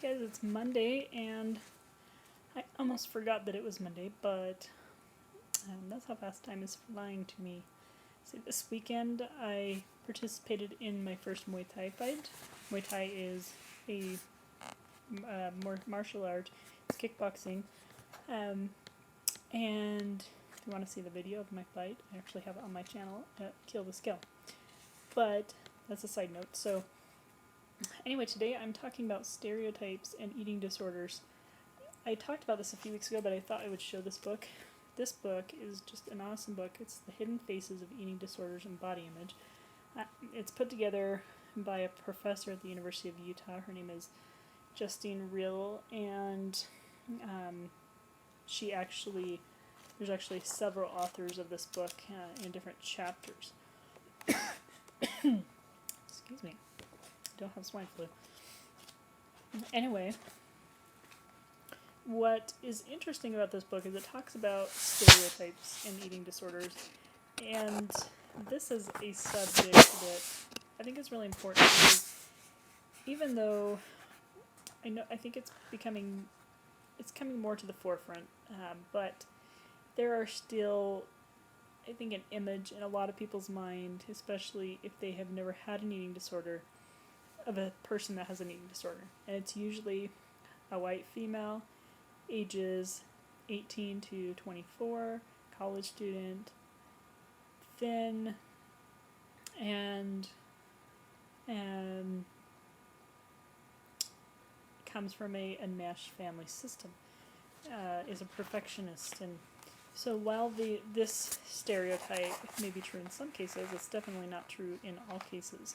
Hey guys, it's Monday, and I almost forgot that it was Monday, but that's how fast time is flying to me. So this weekend I participated in my first Muay Thai fight. Muay Thai is a more martial art, it's kickboxing, and if you want to see the video of my fight, I actually have it on my channel at Kill the Skill. But that's a side note. So anyway, today I'm talking about stereotypes and eating disorders. I talked about this a few weeks ago, but I thought I would show this book. This book is just an awesome book. It's The Hidden Faces of Eating Disorders and Body Image. It's put together by a professor at the University of Utah. Her name is Justine Rill, and there's actually several authors of this book in different chapters. Excuse me. I don't have swine flu. Anyway, what is interesting about this book is it talks about stereotypes and eating disorders, and this is a subject that I think is really important because even though I think it's coming more to the forefront, but there are still, I think, an image in a lot of people's mind, especially if they have never had an eating disorder, of a person that has an eating disorder, and it's usually a white female, ages 18 to 24, college student, thin, and comes from a enmeshed family system, is a perfectionist. And so while this stereotype may be true in some cases, it's definitely not true in all cases.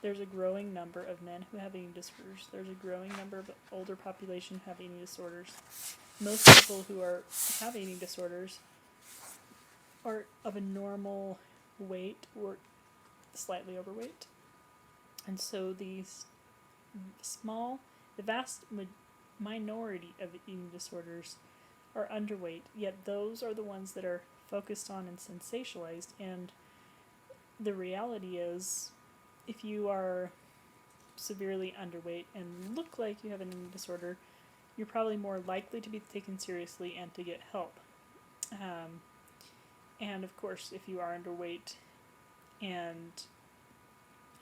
There's a growing number of men who have eating disorders. There's a growing number of older population who have eating disorders. Most people who have eating disorders are of a normal weight or slightly overweight. And so the vast minority of eating disorders are underweight, yet those are the ones that are focused on and sensationalized. And the reality is, if you are severely underweight and look like you have an eating disorder, you're probably more likely to be taken seriously and to get help. And of course, if you are underweight and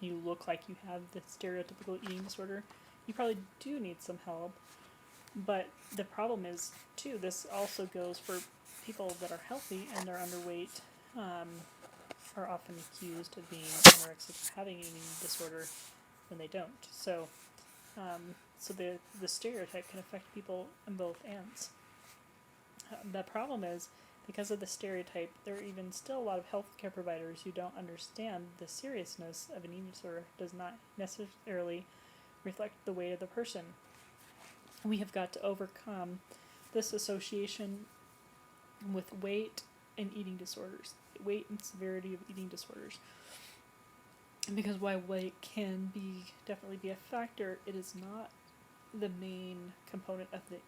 you look like you have the stereotypical eating disorder, you probably do need some help. But the problem is, too, this also goes for people that are healthy and are underweight, are often accused of being anorexic or having an eating disorder when they don't. So the stereotype can affect people on both ends. The problem is, because of the stereotype, there are even still a lot of healthcare providers who don't understand the seriousness of an eating disorder does not necessarily reflect the weight of the person. We have got to overcome this association with weight and eating disorders, weight and severity of eating disorders. And because while weight can definitely be a factor, it is not the main component of the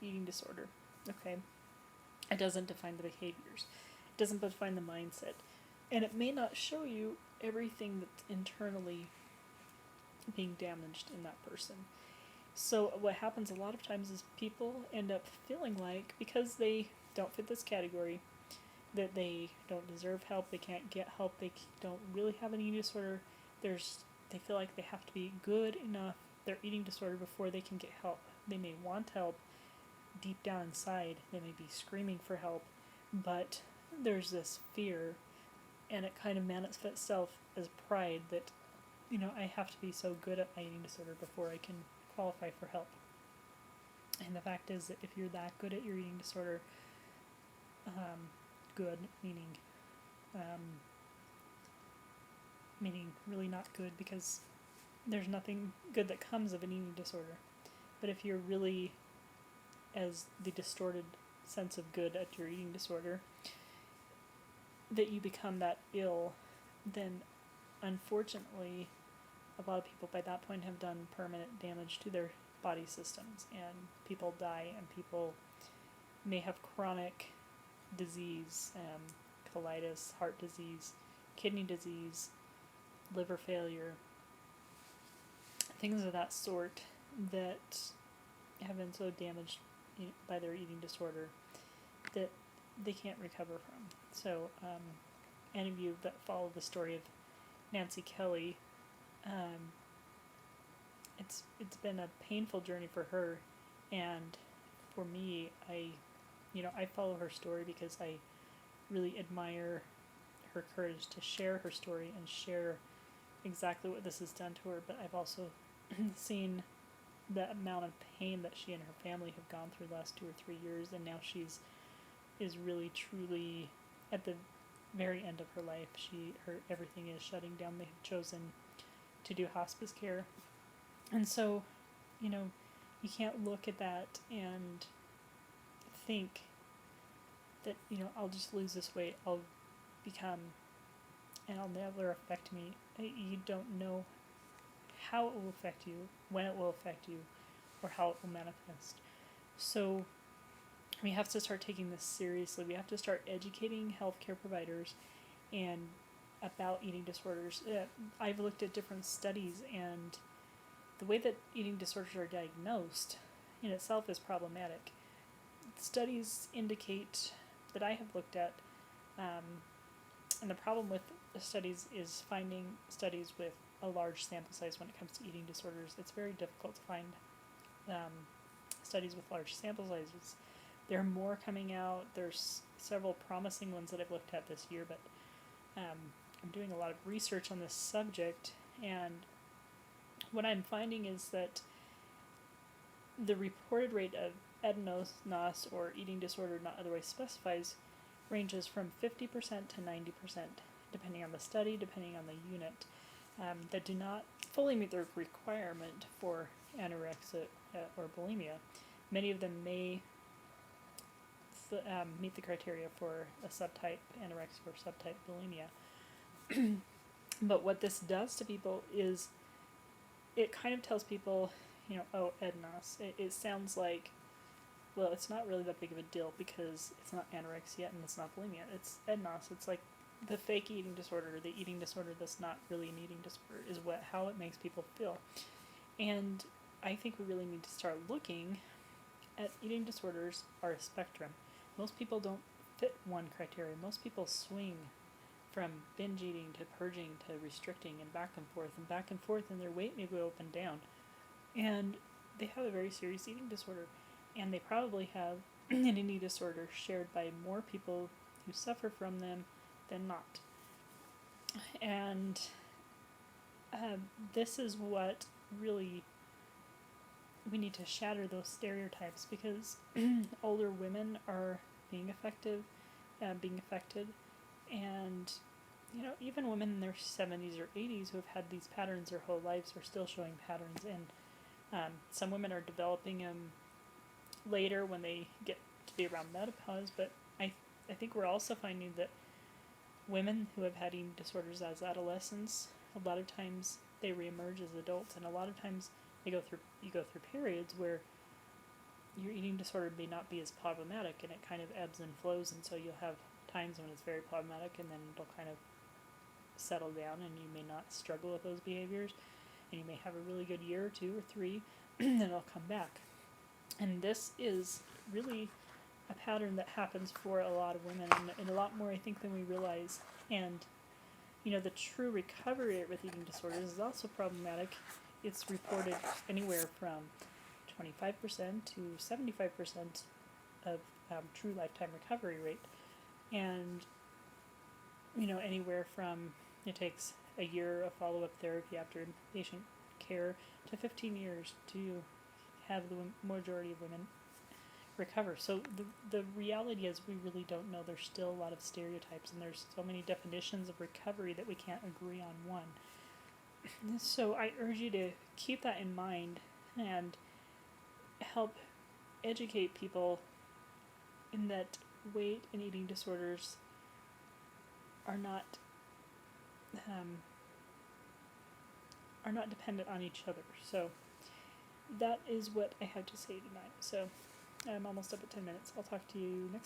eating disorder. Okay? It doesn't define the behaviors. It doesn't define the mindset. And it may not show you everything that's internally being damaged in that person. So what happens a lot of times is people end up feeling like, because they don't fit this category, that they don't deserve help, they can't get help, they don't really have an eating disorder, they feel like they have to be good enough, their eating disorder, before they can get help. They may want help deep down inside, they may be screaming for help, but there's this fear, and it kind of manifests itself as pride that, I have to be so good at my eating disorder before I can qualify for help. And the fact is that if you're that good at your eating disorder, good meaning really not good, because there's nothing good that comes of an eating disorder. But if you're really, as the distorted sense of good at your eating disorder, that you become that ill, then unfortunately a lot of people by that point have done permanent damage to their body systems, and people die, and people may have chronic disease, colitis, heart disease, kidney disease, liver failure, things of that sort that have been so damaged by their eating disorder that they can't recover from. So, any of you that follow the story of Nancy Kelly, it's been a painful journey for her, and for me, I follow her story because I really admire her courage to share her story and share exactly what this has done to her. But I've also seen the amount of pain that she and her family have gone through the last 2 or 3 years, and now is really truly at the very end of her life. Her everything is shutting down. They have chosen to do hospice care, and so, you can't look at that and think that I'll just lose this weight, I'll become, and it'll never affect me. You don't know how it will affect you, when it will affect you, or how it will manifest. So we have to start taking this seriously. We have to start educating healthcare providers and about eating disorders. I've looked at different studies, and the way that eating disorders are diagnosed in itself is problematic. Studies indicate that I have looked at, and the problem with the studies is finding studies with a large sample size when it comes to eating disorders. It's very difficult to find studies with large sample sizes. There are more coming out. There's several promising ones that I've looked at this year, but I'm doing a lot of research on this subject, and what I'm finding is that the reported rate of NOS, or eating disorder not otherwise specifies, ranges from 50% to 90%, depending on the study, depending on the unit, that do not fully meet the requirement for anorexia or bulimia. Many of them may meet the criteria for a subtype anorexia or subtype bulimia. But what this does to people is it kind of tells people, oh, EDNOS. It sounds like, well, it's not really that big of a deal because it's not anorexia and it's not bulimia. It's EDNOS. It's like the fake eating disorder, the eating disorder that's not really an eating disorder, is how it makes people feel. And I think we really need to start looking at eating disorders are a spectrum. Most people don't fit one criteria. Most people swing from binge eating to purging to restricting and back and forth, and their weight may go up and down. And they have a very serious eating disorder, and they probably have an eating disorder shared by more people who suffer from them than not. And this is what really we need to shatter those stereotypes, because older women are being affected, and even women in their 70s or 80s who have had these patterns their whole lives are still showing patterns, and some women are developing them later when they get to be around menopause. But I think we're also finding that women who have had eating disorders as adolescents, a lot of times they reemerge as adults, and a lot of times you go through periods where your eating disorder may not be as problematic, and it kind of ebbs and flows, and so you'll have times when it's very problematic, and then it'll kind of settle down, and you may not struggle with those behaviors, and you may have a really good year or 2 or 3, and then it'll come back. And this is really a pattern that happens for a lot of women, and a lot more, I think, than we realize. And the true recovery rate with eating disorders is also problematic. It's reported anywhere from 25% to 75% of true lifetime recovery rate. And, anywhere from, it takes a year of follow-up therapy after inpatient care to 15 years to have the majority of women recover. So the reality is we really don't know. There's still a lot of stereotypes, and there's so many definitions of recovery that we can't agree on one. So I urge you to keep that in mind and help educate people in that weight and eating disorders are not dependent on each other. So that is what I have to say tonight. So I'm almost up at 10 minutes. I'll talk to you next